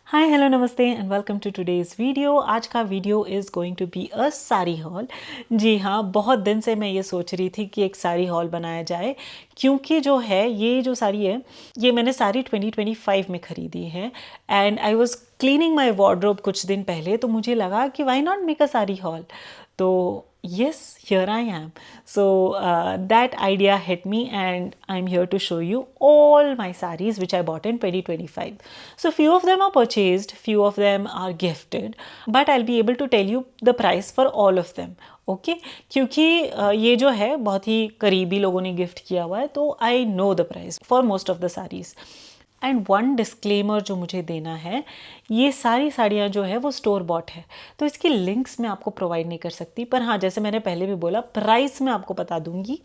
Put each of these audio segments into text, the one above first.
हाय hello नमस्ते and welcome to today's video. आज का video is going to be a sari haul. जी हाँ, बहुत दिन से मैं ये सोच रही थी कि एक साड़ी हॉल बनाया जाए, क्योंकि जो है ये जो साड़ी है ये मैंने साड़ी 2025 में ख़रीदी है and I was cleaning my wardrobe कुछ दिन पहले, तो मुझे लगा कि why not make a sari hall. तो yes, here I am. So that idea hit me and I'm here to show you all my sarees which I bought in 2025. So few of them are purchased, few of them are gifted, but I'll be able to tell you the price for all of them. Okay क्योंकि ये जो है बहुत ही करीबी लोगों ने gift किया हुआ है, तो I know the price for most of the saris. And one disclaimer जो मुझे देना है, ये सारी साड़ियाँ जो है वो स्टोर बॉट है, तो इसकी लिंक्स मैं आपको प्रोवाइड नहीं कर सकती, पर हाँ जैसे मैंने पहले भी बोला प्राइस मैं आपको बता दूंगी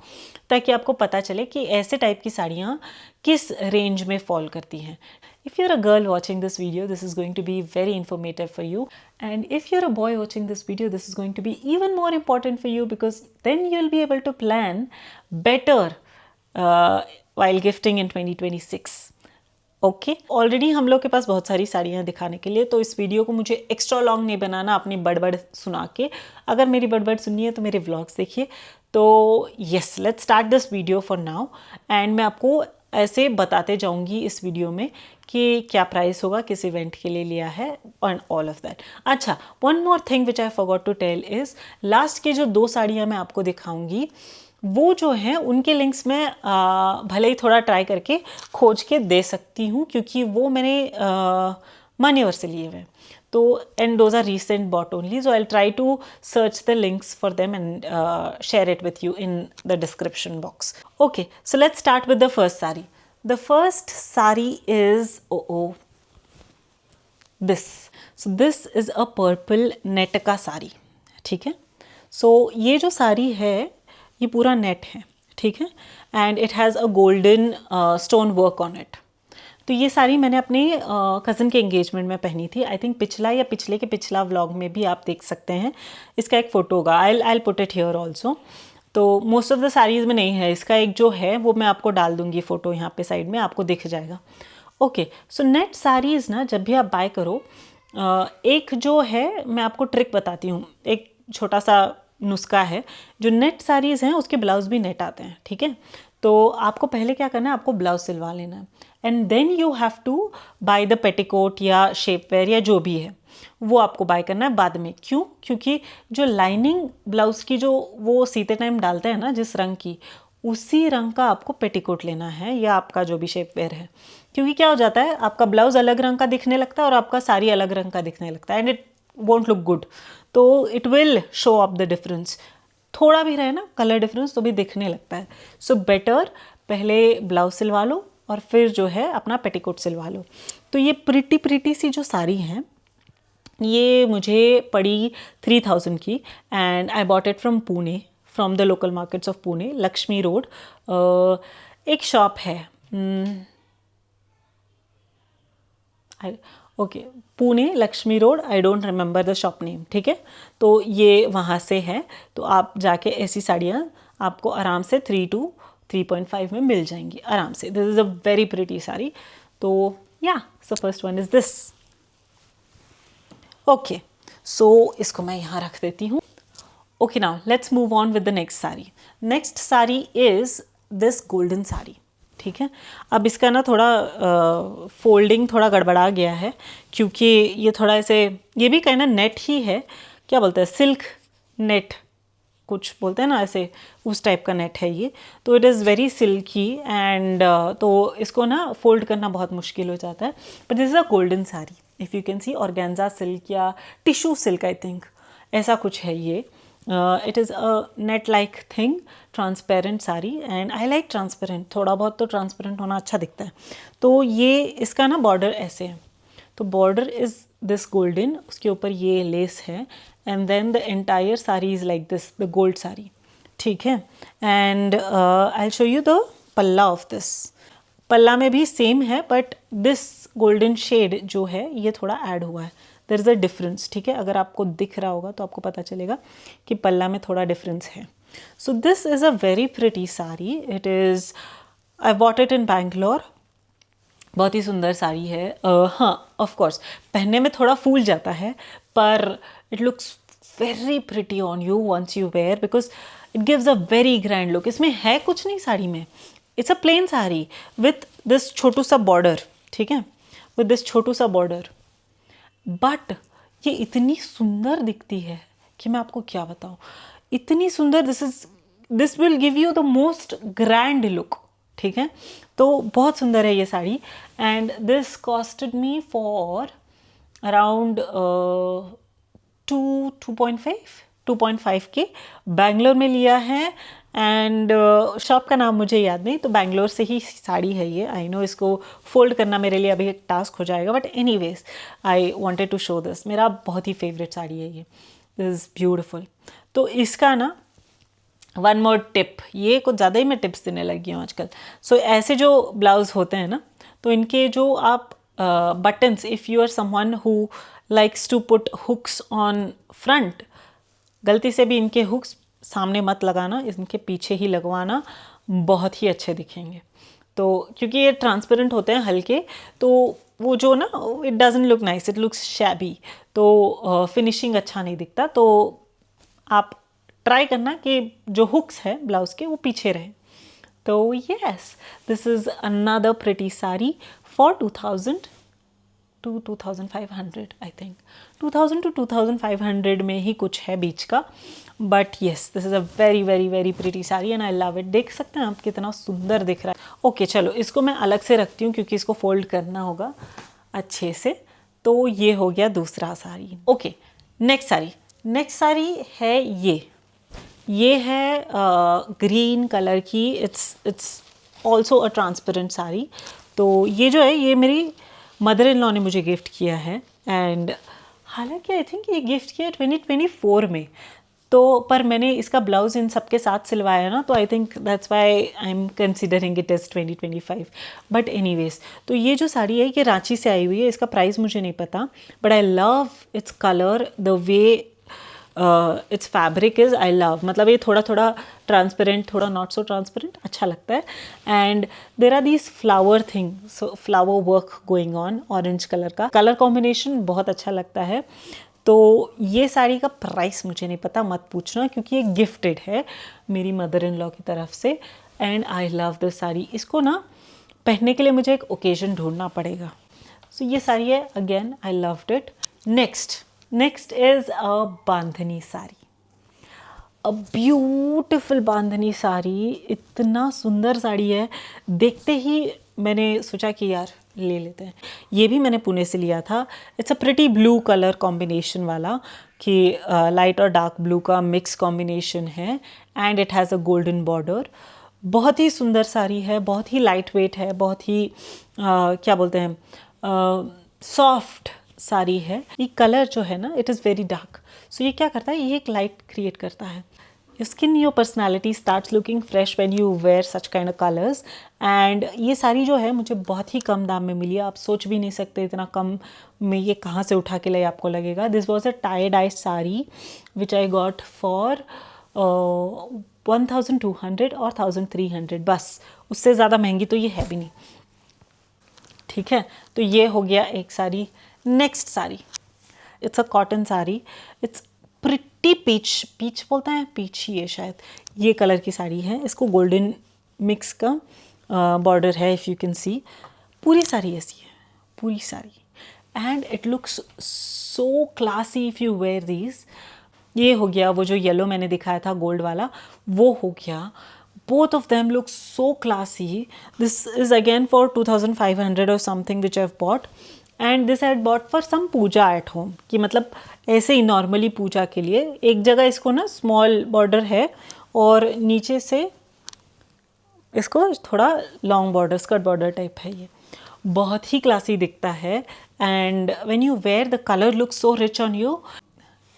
ताकि आपको पता चले कि ऐसे टाइप की साड़ियाँ किस रेंज में फॉल करती हैं। If you're a girl watching this video, this is going to be very informative for you. And if you're a boy watching this video, this is going to be even more important for you because then you'll be able to plan better while gifting in 2026. Okay already हम लोग के पास बहुत सारी साड़ियाँ दिखाने के लिए, तो इस वीडियो को मुझे एक्स्ट्रा लॉन्ग नहीं बनाना अपनी बड़बड़ सुना के। अगर मेरी बड़बड़ सुननी है तो मेरे व्लॉग्स देखिए। तो yes, let's start this video for now and मैं आपको ऐसे बताते जाऊंगी इस वीडियो में कि क्या प्राइस होगा, किस इवेंट के लिए लिया है एंड ऑल ऑफ दैट। अच्छा, one more thing which I forgot to tell is, last के जो 2 साड़ियाँ मैं आपको दिखाऊंगी वो जो हैं उनके लिंक्स मैं भले ही थोड़ा ट्राई करके खोज के दे सकती हूँ, क्योंकि वो मैंने मान्यवर से लिए हुए हैं। तो and those are recent bought only, so I try to search the links for them and share it with you in the description box. Okay, so let's start with the first sari. The first sari is this. So this is a purple net का साड़ी, ठीक है। So ये जो साड़ी है ये पूरा net है, ठीक है, and it has a golden stone work on it. तो ये साड़ी मैंने अपने कज़न के एंगेजमेंट में पहनी थी। आई थिंक पिछला या पिछले के पिछला व्लॉग में भी आप देख सकते हैं, इसका एक फ़ोटो होगा। I put it here also. तो मोस्ट ऑफ द साड़ीज़ में नहीं है, इसका एक जो है वो मैं आपको डाल दूँगी फ़ोटो यहाँ पे साइड में, आपको दिख जाएगा। ओके, सो नेट साड़ीज़ ना जब भी आप बाय करो, एक जो है मैं आपको ट्रिक बताती हूँ, एक छोटा सा नुस्खा है। जो नेट साड़ीज़ हैं उसके ब्लाउज भी नेट आते हैं, ठीक है। तो आपको पहले क्या करना है, आपको ब्लाउज सिलवा लेना है and then you have to buy the petticoat या शेप वेयर या जो भी है वो आपको बाय करना है बाद में। क्यों? क्योंकि जो लाइनिंग ब्लाउज़ की जो वो सीते टाइम डालते हैं ना जिस रंग की, उसी रंग का आपको पेटीकोट लेना है या आपका जो भी शेप वेयर है। क्योंकि क्या हो जाता है, आपका ब्लाउज अलग रंग का दिखने लगता है और आपका साड़ी अलग रंग का दिखने लगता है and it won't look good. तो it will show up the difference, थोड़ा भी रहे ना कलर डिफरेंस तो भी दिखने लगता है। सो बेटर पहले ब्लाउज सिलवा लो और फिर जो है अपना पेटीकोट सिलवा लो। तो ये प्रिटी सी जो साड़ी है ये मुझे पड़ी 3000 की and I bought it from Pune, from the local markets of Pune, Lakshmi road. एक शॉप है, okay, Pune Lakshmi road, I don't remember the shop name, ठीक है। तो ये वहाँ से है, तो आप जाके ऐसी साड़ियाँ आपको आराम से 3 to 3.5 में मिल जाएंगी आराम से। This is a very pretty sari. तो या so first one is this. Okay, so इसको मैं यहाँ रख देती हूँ। Okay, now let's move on with the next sari. Next sari is this golden sari, ठीक है। अब इसका ना थोड़ा फोल्डिंग थोड़ा गड़बड़ा गया है, क्योंकि ये थोड़ा ऐसे, ये भी कहना नेट ही है, क्या बोलते हैं, सिल्क नेट कुछ बोलते हैं ना ऐसे, उस टाइप का नेट है ये। तो it is very silkie and तो इसको ना फोल्ड करना बहुत मुश्किल हो जाता है। But this is a golden sari, if you can C, organza silk या टिश्यू सिल्क आई थिंक, ऐसा कुछ है ये। It is a net like thing, transparent sari and I like transparent, थोड़ा बहुत तो ट्रांसपेरेंट होना अच्छा दिखता है। तो ये इसका ना बॉर्डर ऐसे है, तो बॉर्डर इज़ दिस गोल्डन, उसके ऊपर ये लेस है and then the entire sari is like this, the gold sari, ठीक है। And I show you the palla of this. Palla में भी सेम है बट दिस गोल्डन शेड जो है ये थोड़ा ऐड हुआ है, देयर इज़ अ डिफरेंस, ठीक है। अगर आपको दिख रहा होगा तो आपको पता चलेगा कि पल्ला में थोड़ा डिफरेंस है। सो this is a very pretty sari, it is, I bought it in Bangalore बहुत ही सुंदर साड़ी है। हाँ, ऑफ कोर्स पहनने में थोड़ा फूल जाता है, पर it looks very pretty on you once you wear, because it gives a very grand look. इसमें है कुछ नहीं साड़ी में, it's a plain sari with this छोटू सा बॉर्डर, ठीक है, विथ दिस छोटू सा बॉर्डर, बट ये इतनी सुंदर दिखती है कि मैं आपको क्या बताऊँ, इतनी सुंदर। This will give you the most grand look, ठीक है। तो बहुत सुंदर है ये sari, and this costed me for around 2.5 के। बैंगलोर में लिया है, एंड शॉप का नाम मुझे याद नहीं, तो बैंगलोर से ही साड़ी है ये। आई नो इसको फोल्ड करना मेरे लिए अभी एक टास्क हो जाएगा, but anyways I wanted to show this. मेरा बहुत ही फेवरेट साड़ी है ये, दिस इज़ ब्यूटिफुल। तो इसका ना वन मोर टिप, ये कुछ ज़्यादा ही मैं टिप्स देने लगी हूँ आजकल। सो ऐसे जो ब्लाउज होते हैं ना, तो इनके जो आप buttons, if you are someone who likes to put hooks on front, गलती से भी इनके हुक्स सामने मत लगाना, इनके पीछे ही लगवाना, बहुत ही अच्छे दिखेंगे। तो क्योंकि ये ट्रांसपेरेंट होते हैं हल्के, तो वो जो ना, it doesn't look nice, it looks shabby, तो फिनिशिंग अच्छा नहीं दिखता। तो आप ट्राई करना कि जो हुक्स है ब्लाउज के वो पीछे रहे। तो yes, this is another pretty sari for 2000 to 2500, I think 2000 to 2500 में ही कुछ है बीच का, but yes this is a very very very pretty sari and I love it. देख सकते हैं आप कितना सुंदर दिख रहा है। ओके चलो, इसको मैं अलग से रखती हूँ क्योंकि इसको फोल्ड करना होगा अच्छे से। तो ये हो गया दूसरा साड़ी। ओके, नेक्स्ट साड़ी है ये है ग्रीन कलर की, it's also a transparent sari. तो ये जो है, ये मेरी मदर इन लॉ ने मुझे गिफ्ट किया है, एंड हालांकि आई थिंक ये गिफ्ट किया 2024 में, तो पर मैंने इसका ब्लाउज इन सबके साथ सिलवाया ना, तो I think that's why I am considering it as 2025। But anyways, तो ये जो साड़ी है ये रांची से आई हुई है, इसका प्राइस मुझे नहीं पता, but I love its colour, the way it's fabric is, I love, मतलब ये थोड़ा थोड़ा ट्रांसपेरेंट, थोड़ा नॉट सो ट्रांसपेरेंट, अच्छा लगता है। And there are these flower thing, so flower work going on, orange colour का कलर कॉम्बिनेशन बहुत अच्छा लगता है। तो ये साड़ी का प्राइस मुझे नहीं पता, मत पूछना, क्योंकि ये गिफ्टेड है मेरी मदर इन लॉ की तरफ से, and I love this sari. इसको ना पहनने के लिए मुझे एक ओकेजन ढूंढना पड़ेगा। सो ये साड़ी है, again I loved it. Next is a bandhani sari, a beautiful bandhani sari. इतना सुंदर साड़ी है, देखते ही मैंने सोचा कि यार ले लेते हैं। ये भी मैंने पुणे से लिया था। It's a pretty blue colour combination वाला, कि लाइट और डार्क ब्लू का मिक्स कॉम्बिनेशन है, and it has a golden border. बहुत ही सुंदर साड़ी है, बहुत ही लाइट वेट है, बहुत ही क्या बोलते हैं, सॉफ्ट साड़ी है। ये कलर जो है ना, इट इज़ वेरी डार्क, सो ये क्या करता है, ये एक लाइट क्रिएट करता है। Your skin, your personality starts looking fresh when you wear such kind of colors. And ये साड़ी जो है मुझे बहुत ही कम दाम में मिली है, आप सोच भी नहीं सकते इतना कम में ये कहाँ से उठा के लाई आपको लगेगा। This was a tie dye sari which I got for 1200 और 1300, बस, उससे ज़्यादा महंगी तो ये है भी नहीं, ठीक है। तो ये हो गया एक sari. Next sari, it's a cotton sari, it's pretty peach बोलते हैं, पीच ही है शायद, ये कलर की साड़ी है। इसको गोल्डन मिक्स का बॉर्डर है, इफ़ यू कैन सी। पूरी साड़ी ऐसी है, पूरी sari, and it looks so classy if you wear these. ये हो गया, वो जो येलो मैंने दिखाया था गोल्ड वाला, वो हो गया। Both of them look so classy. This is again for 2500 or something which I've bought, and this I had bought for some puja at home, कि मतलब ऐसे ही नॉर्मली पूजा के लिए। एक जगह इसको ना स्मॉल बॉर्डर है, और नीचे से इसको थोड़ा long border, skirt border type है। ये बहुत ही क्लासी दिखता है, and when you wear the colour looks so rich on you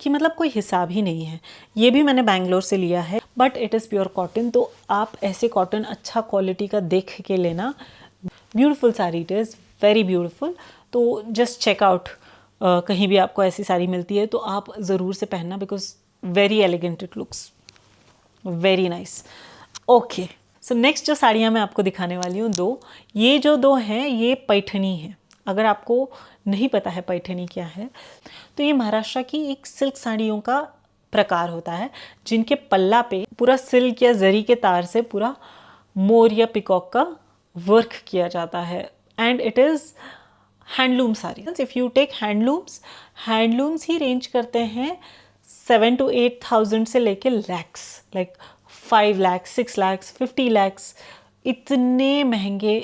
कि मतलब कोई हिसाब ही नहीं है। ये भी मैंने बैंगलोर से लिया है, but it is pure cotton, तो आप ऐसे कॉटन अच्छा क्वालिटी का देख के लेना। Beautiful sari, it is very beautiful. तो जस्ट चेक आउट, कहीं भी आपको ऐसी साड़ी मिलती है तो आप ज़रूर से पहनना, because very elegant, it looks very nice. Okay, so next जो साड़ियाँ मैं आपको दिखाने वाली हूँ दो, ये जो दो हैं ये पैठनी है। अगर आपको नहीं पता है पैठनी क्या है, तो ये महाराष्ट्र की एक सिल्क साड़ियों का प्रकार होता है जिनके पल्ला पे पूरा सिल्क या जरी के तार से पूरा मोर या पिकॉक का वर्क किया जाता है and it is handloom sari. If you take handlooms ही रेंज करते हैं 7 to 8,000 से लेके lakhs, like 5 lakhs, 6 lakhs, 50 lakhs, इतने महंगे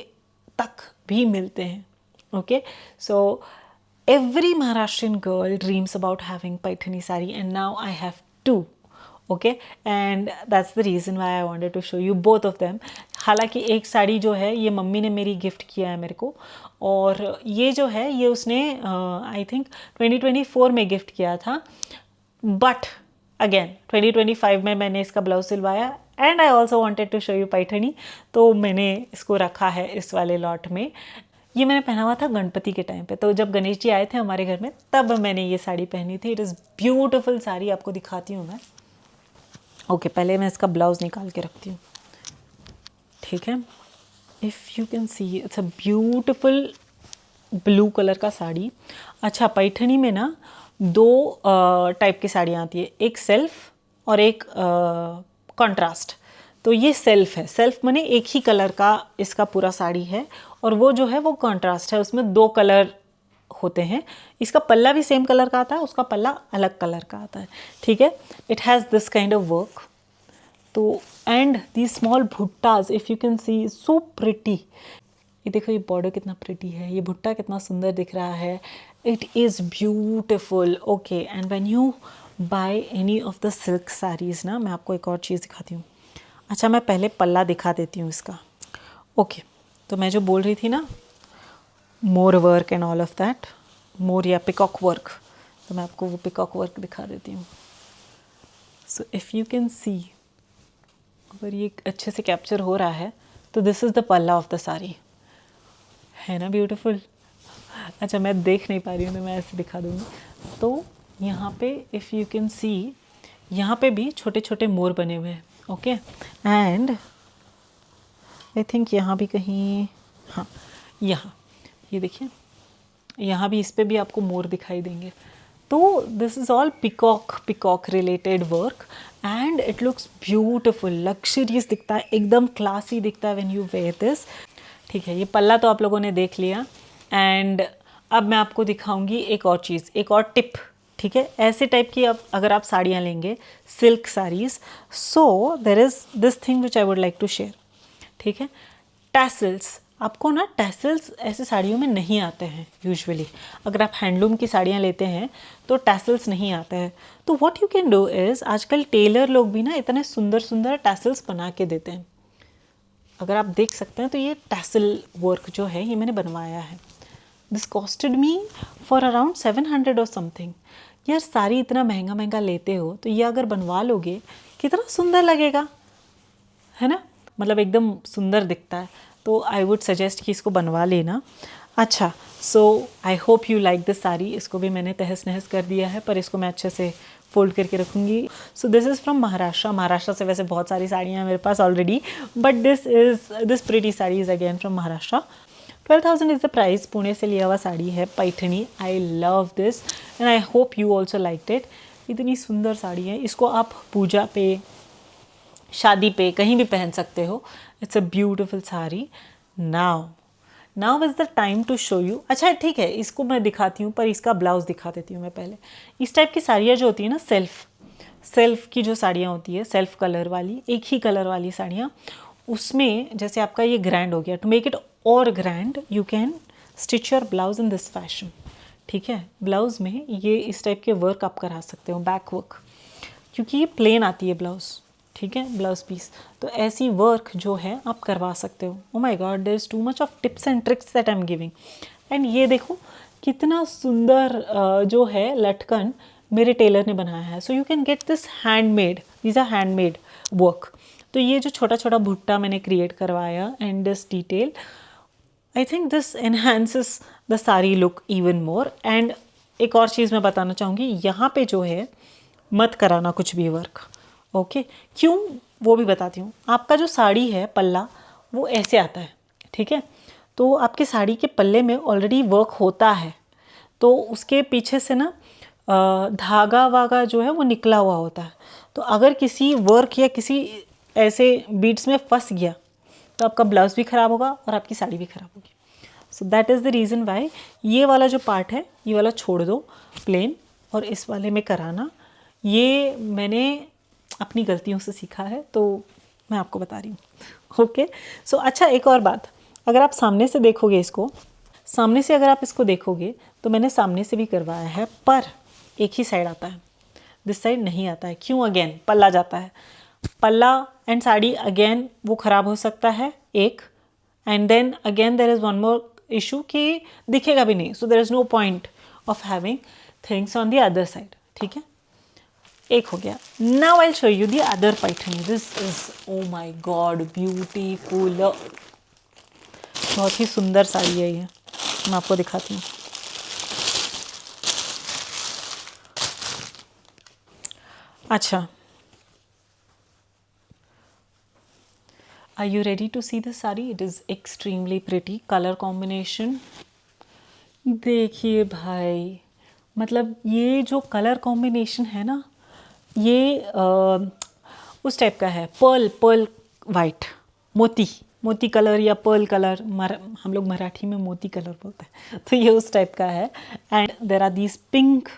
तक भी मिलते हैं। Okay, so every Maharashtrian girl dreams about having Paithani sari, and now I have two. Okay, and that's the reason why I wanted to show you both of them. हालांकि एक साड़ी जो है ये मम्मी ने मेरी गिफ्ट किया है मेरे को, और ये जो है ये उसने आई थिंक 2024 में गिफ्ट किया था, बट अगेन 2025 में मैंने इसका ब्लाउज सिलवाया and I also wanted to show you Paithani, तो मैंने इसको रखा है इस वाले लॉट में। ये मैंने पहना हुआ था गणपति के टाइम पे, तो जब गणेश जी आए थे हमारे घर में तब मैंने ये साड़ी पहनी थी। इट इज़ ब्यूटिफुल साड़ी, आपको दिखाती हूँ मैं। ओके, पहले मैं इसका ब्लाउज निकाल के रखती हूँ, ठीक है। If you can see it's a beautiful blue colour का साड़ी। अच्छा, पैठनी में ना दो टाइप की साड़ियाँ आती है, एक सेल्फ और एक कॉन्ट्रास्ट। तो ये सेल्फ है, सेल्फ माने एक ही कलर का इसका पूरा साड़ी है, और वो जो है वो कॉन्ट्रास्ट है, उसमें दो कलर होते हैं। इसका पल्ला भी सेम कलर का आता है, उसका पल्ला अलग कलर का आता है, ठीक है। It has this kind of work, तो एंड दी स्मॉल भुट्टाज if you can see, so pretty. ये देखो, ये बॉर्डर कितना प्रिटी है, ये भुट्टा कितना सुंदर दिख रहा है। It is beautiful. Okay, and when you by any of the silk saris ना, मैं आपको एक और चीज़ दिखाती हूँ। अच्छा, मैं पहले पल्ला दिखा देती हूँ इसका। ओके, तो मैं जो बोल रही थी ना, more work and all of that, more या पिकॉक वर्क, तो मैं आपको वो पिकॉक वर्क दिखा देती हूँ। सो इफ़ यू कैन सी, अगर ये अच्छे से कैप्चर हो रहा है तो this is the palla of the sari, है ना ब्यूटीफुल। अच्छा, मैं देख नहीं पा रही हूँ तो मैं ऐसे दिखा दूँगी। तो यहाँ पे इफ़ यू कैन सी, यहाँ पे भी छोटे छोटे मोर बने हुए हैं। ओके, एंड आई थिंक यहाँ भी कहीं, हाँ यहाँ, ये देखिए यहाँ भी, इस पे भी आपको मोर दिखाई देंगे। तो this is all peacock related work and it looks beautiful, luxurious दिखता है, एकदम क्लासी दिखता है व्हेन यू वेयर दिस। ठीक है, ये पल्ला तो आप लोगों ने देख लिया, एंड अब मैं आपको दिखाऊंगी एक और चीज़, एक और टिप, ठीक है। ऐसे टाइप की अब अगर आप साड़ियाँ लेंगे, silk saris, so there is this thing which I would like to share, ठीक है। टैसल्स, आपको ना टैसल्स ऐसे साड़ियों में नहीं आते हैं यूजुअली। अगर आप हैंडलूम की साड़ियाँ लेते हैं तो टैसल्स नहीं आते हैं। तो what you can do is, आजकल टेलर लोग भी ना इतने सुंदर सुंदर टैसल्स बना के देते हैं। अगर आप देख सकते हैं तो ये टैसल वर्क जो है ये मैंने बनवाया है। This costed me for around 700 और समथिंग। यार, साड़ी इतना महंगा महंगा लेते हो तो ये अगर बनवा लोगे कितना सुंदर लगेगा, है ना, मतलब एकदम सुंदर दिखता है। तो आई वुड सजेस्ट कि इसको बनवा लेना। अच्छा, so I hope you like this sari. इसको भी मैंने तहस नहस कर दिया है, पर इसको मैं अच्छे से फोल्ड करके रखूँगी। So this is from Maharashtra. Maharashtra से वैसे बहुत सारी साड़ियाँ हैं मेरे पास already, but this pretty sari is again from Maharashtra. 12,000 is the price. Pune से लिया हुआ साड़ी है, Paithani. I love this and I hope you also liked it. इतनी सुंदर साड़ी है, इसको आप पूजा पे, शादी पे, कहीं भी पहन सकते हो। It's a beautiful sari. Now is the time to show you. अच्छा ठीक है, इसको मैं दिखाती हूँ, पर इसका ब्लाउज दिखा देती हूँ मैं पहले। इस टाइप की साड़ियाँ जो होती है ना, सेल्फ की जो साड़ियाँ होती है, सेल्फ कलर वाली, एक ही कलर वाली साड़ियाँ, उसमें जैसे आपका ये ग्रैंड हो गया, टू मेक इट और grand you can stitch your blouse in this fashion, ठीक है। ब्लाउज में ये इस टाइप के वर्क आप करा सकते हो, बैक वर्क, क्योंकि ये प्लेन आती है ब्लाउज, ठीक है, ब्लाउज पीस। तो ऐसी वर्क जो है आप करवा सकते हो। Oh my God, there is too much of tips and tricks that I am giving. And ये देखो कितना सुंदर जो है लटकन मेरे टेलर ने बनाया है। So you can get this handmade, these are handmade work. तो ये जो छोटा छोटा भुट्टा मैंने क्रिएट करवाया and this detail, I think this enhances the sari look even more. And एक और चीज़ मैं बताना चाहूँगी, यहाँ पे जो है मत कराना कुछ भी वर्क, ओके। क्यों? वो भी बताती हूँ। आपका जो साड़ी है पल्ला वो ऐसे आता है, ठीक है। तो आपकी साड़ी के पल्ले में ऑलरेडी वर्क होता है, तो उसके पीछे से ना धागा वागा जो है वो निकला हुआ होता है। तो अगर किसी वर्क या किसी ऐसे बीड्स में फंस गया तो आपका ब्लाउज भी ख़राब होगा और आपकी साड़ी भी ख़राब होगी। So that is the reason why ये वाला जो पार्ट है ये वाला छोड़ दो प्लेन, और इस वाले में कराना। ये मैंने अपनी गलतियों से सीखा है, तो मैं आपको बता रही हूँ। ओके सो अच्छा, एक और बात, अगर आप सामने से देखोगे इसको, सामने से अगर आप इसको देखोगे तो मैंने सामने से भी करवाया है, पर एक ही साइड आता है, दिस साइड नहीं आता है। क्यों? अगेन पल्ला जाता है, पल्ला एंड साड़ी अगेन वो ख़राब हो सकता है एक, and then again there is one more issue कि दिखेगा भी नहीं, so there is no point of having things on the other side, ठीक है। एक हो गया। Now I will show you the other pattern. This is oh my god beautiful, बहुत ही सुंदर साड़ी है ये, मैं आपको दिखाती हूँ। अच्छा, are you ready to see the saree? It is extremely pretty color combination. देखिए भाई, मतलब ये जो कलर कॉम्बिनेशन है ना, ये उस टाइप का है, पर्ल पर्ल वाइट, मोती मोती कलर या पर्ल कलर, हम लोग मराठी में मोती कलर बोलते हैं, तो ये उस टाइप का है। And there are these pink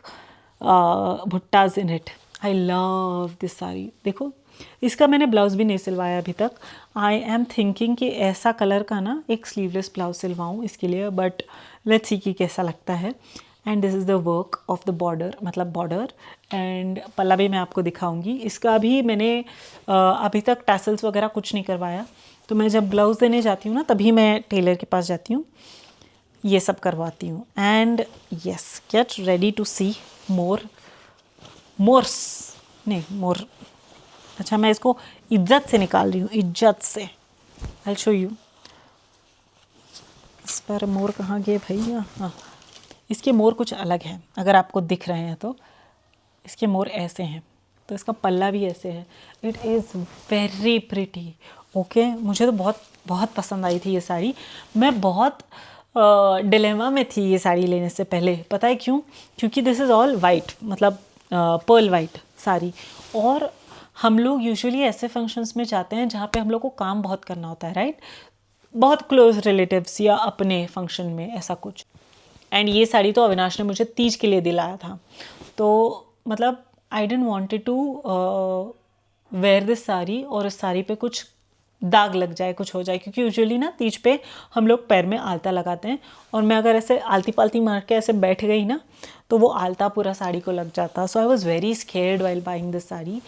भुट्टाज in it. I love this sari. देखो, इसका मैंने ब्लाउज़ भी नहीं सिलवाया अभी तक। आई एम थिंकिंग कि ऐसा कलर का ना एक स्लीवलेस ब्लाउज सिलवाऊँ इसके लिए, बट लेट्स सी कि कैसा लगता है। And this is the work of the border, मतलब बॉर्डर एंड पल्ला भी मैं आपको दिखाऊंगी। इसका भी मैंने अभी तक टैसल्स वगैरह कुछ नहीं करवाया, तो मैं जब ब्लाउज़ देने जाती हूँ ना तभी मैं टेलर के पास जाती हूँ, ये सब करवाती हूँ। And yes, get ready to see more more. अच्छा, मैं इसको इज्जत से निकाल रही हूँ, इज्जत से। आई शो यू। इस पर मोर कहाँ गए भैया? हाँ, इसके मोर कुछ अलग हैं, अगर आपको दिख रहे हैं तो। इसके मोर ऐसे हैं, तो इसका पल्ला भी ऐसे है। It is very pretty. Okay, मुझे तो बहुत बहुत पसंद आई थी ये साड़ी। मैं बहुत डिलेमा में थी ये साड़ी लेने से पहले, पता है क्यों? क्योंकि दिस इज़ ऑल वाइट, मतलब पर्ल वाइट साड़ी, और हम लोग यूजुअली ऐसे फंक्शंस में जाते हैं जहाँ पे हम लोग को काम बहुत करना होता है, राइट? बहुत क्लोज रिलेटिव्स या अपने फंक्शन में, ऐसा कुछ। एंड ये साड़ी तो अविनाश ने मुझे तीज के लिए दिलाया था, तो मतलब I didn't wanted to wear this sari और इस साड़ी पे कुछ दाग लग जाए, कुछ हो जाए, क्योंकि यूजुअली ना तीज पे हम लोग पैर में आलता लगाते हैं, और मैं अगर ऐसे आलती पालती मार के ऐसे बैठ गई ना तो वो आलता पूरा साड़ी को लग जाता। So I was very scared while buying this sari,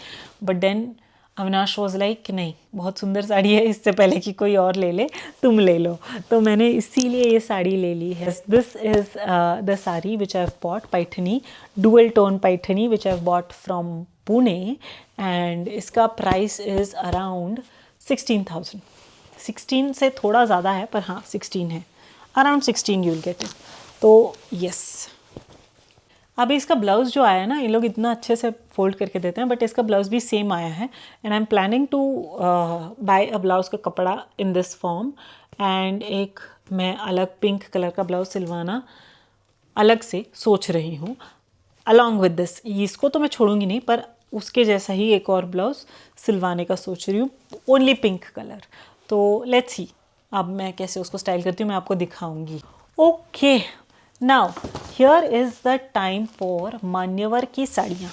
but then Avinash was like कि नहीं, बहुत सुंदर साड़ी है, इससे पहले कि कोई और ले ले तुम ले लो, तो मैंने इसीलिए ये साड़ी ले ली है। This is the sari which I have bought, Paithani, dual tone Paithani which I have bought from Pune, and इसका प्राइस इज़ अराउंड 16,000। 16 से थोड़ा ज़्यादा है, पर हाँ 16 है, around 16 you will get it. तो यस, अभी इसका ब्लाउज़ जो आया है ना, ये लोग इतना अच्छे से फोल्ड करके देते हैं, बट इसका ब्लाउज़ भी सेम आया है। And I am planning to buy a blouse का कपड़ा इन दिस फॉर्म, एंड एक मैं अलग पिंक कलर का ब्लाउज़ सिलवाना अलग से सोच रही हूँ अलॉन्ग विद दिस। इसको तो मैं छोड़ूंगी नहीं, पर उसके जैसा ही एक और ब्लाउज़ सिलवाने का सोच रही हूँ, ओनली पिंक कलर। तो लेट्स सी अब मैं कैसे उसको स्टाइल करती हूँ, मैं आपको दिखाऊंगी। Okay, now here is the time for मान्यवर की साड़ियाँ।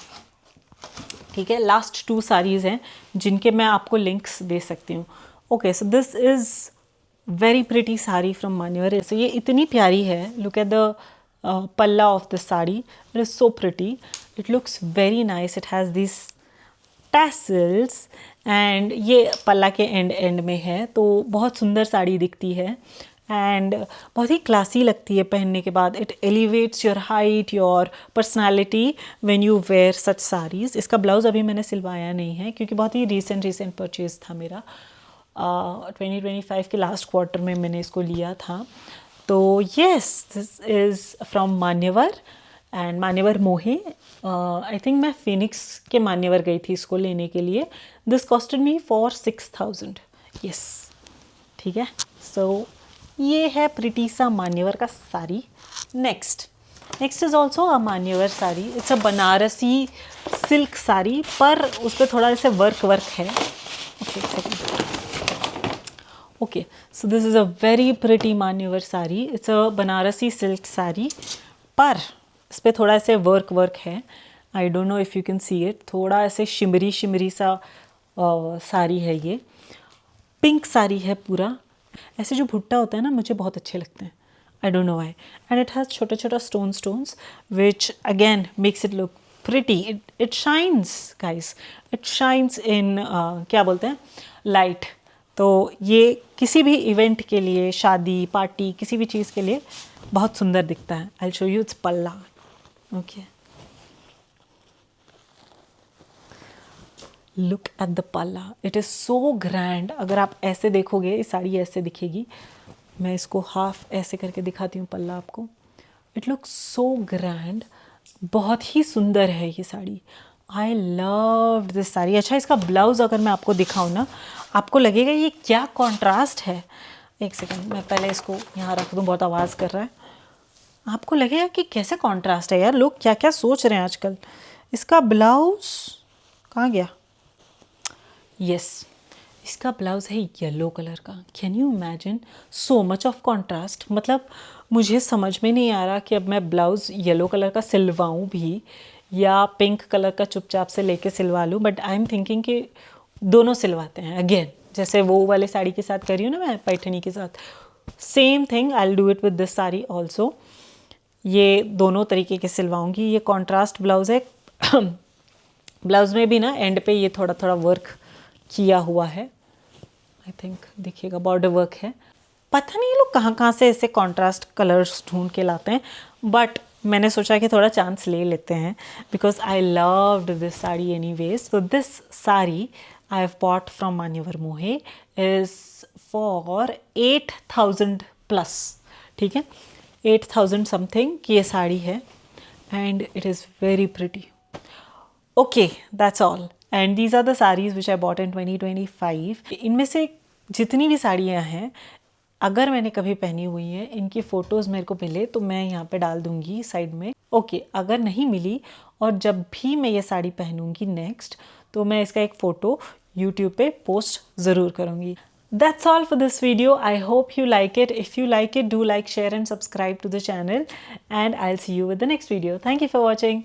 ठीक है, लास्ट 2 साड़ीज़ हैं जिनके मैं आपको लिंक्स दे सकती हूँ। Okay, so this is very pretty sari from मान्यवर। सो ये इतनी प्यारी है, look at the palla of the sari, it is so pretty, it looks very nice, it has this tassels, and ये पल्ला के एंड में है, तो बहुत सुंदर साड़ी दिखती है एंड बहुत ही क्लासी लगती है पहनने के बाद। It elevates your height, your personality when you wear such saris. इसका ब्लाउज़ अभी मैंने सिलवाया नहीं है क्योंकि बहुत ही रिसेंट परचेज था मेरा, 2025 के लास्ट क्वार्टर में मैंने इसको लिया था। तो येस, दिस इज़ फ्रॉम मान्यवर एंड मान्यवर मोहे, आई थिंक मैं फिनिक्स के मान्यवर गई थी इसको लेने के लिए. This costed me for 6,000. Yes, ठीक है. सो ये है प्रिटी सा मान्यवर का sari. Next is also a Manyavar sari. It's a Banarasi silk sari, पर उस पर थोड़ा ऐसे वर्क है. Okay, so this is a very pretty Manyavar sari. It's a Banarasi silk sari, पर इस पर थोड़ा ऐसे वर्क है. I don't know if you can see it. थोड़ा ऐसे शिमरी सा साड़ी है ये. पिंक साड़ी है पूरा. ऐसे जो भुट्टा होता है ना, मुझे बहुत अच्छे लगते हैं. I don't know why. And it has छोटा stones, which again makes it look pretty. It shines, guys. It shines in क्या बोलते हैं, light. तो ये किसी भी इवेंट के लिए, शादी पार्टी, किसी भी चीज़ के लिए बहुत सुंदर दिखता है. I'll show you its पल्ला. Okay. Look at the पल्ला. It is so grand. अगर आप ऐसे देखोगे, इस साड़ी ऐसे दिखेगी. मैं इसको हाफ ऐसे करके दिखाती हूँ पल्ला आपको. It looks so grand. बहुत ही सुंदर है ये साड़ी. आई लव दिस साड़ी. अच्छा, इसका ब्लाउज़ अगर मैं आपको दिखाऊँ ना, आपको लगेगा ये क्या कॉन्ट्रास्ट है. एक सेकंड, मैं पहले इसको यहाँ रख दूँ, बहुत आवाज़ कर रहा है. आपको लगेगा कि कैसे कॉन्ट्रास्ट है यार. लोग क्या क्या सोच रहे हैं आजकल. इसका ब्लाउज़ कहाँ गया. यस, इसका ब्लाउज़ है येलो कलर का. Can you imagine so much of contrast. मतलब मुझे समझ में नहीं आ रहा कि अब मैं ब्लाउज़ येलो कलर का सिलवाऊँ भी या पिंक कलर का चुपचाप से लेके सिलवा लूँ. बट आई एम थिंकिंग कि दोनों सिलवाते हैं अगेन. जैसे वो वाले साड़ी के साथ करी हूँ ना मैं, पैठनी के साथ, same thing I will do it with this sari also. ये दोनों तरीके के सिलवाऊँगी. ये कॉन्ट्रास्ट ब्लाउज़ है. ब्लाउज़ में भी ना एंड पे ये थोड़ा वर्क किया हुआ है. आई थिंक देखिएगा, बॉर्डर वर्क है. पता नहीं ये लोग कहाँ से ऐसे कॉन्ट्रास्ट कलर्स ढूंढ के लाते हैं. बट मैंने सोचा कि थोड़ा चांस ले लेते हैं, because I loved this sari any ways. So this sari I have bought from मान्यवर मोहे इज़ फॉर 8,000 प्लस. ठीक है, 8,000 समथिंग की ये साड़ी है. And it is very pretty. Okay, that's all. And these are the saris which I bought in 2025. इनमें से जितनी भी साड़ियाँ हैं, अगर मैंने कभी पहनी हुई हैं, इनकी फ़ोटोज़ मेरे को मिले तो मैं यहाँ पे डाल दूँगी साइड में. ओके, अगर नहीं मिली और जब भी मैं ये साड़ी पहनूँगी नेक्स्ट, तो मैं इसका एक फ़ोटो यूट्यूब पे पोस्ट ज़रूर करूँगी. That's all for this video. I hope you like it. If you like it, do like, share and subscribe to the channel. And I'll see you with the next video. Thank you for watching.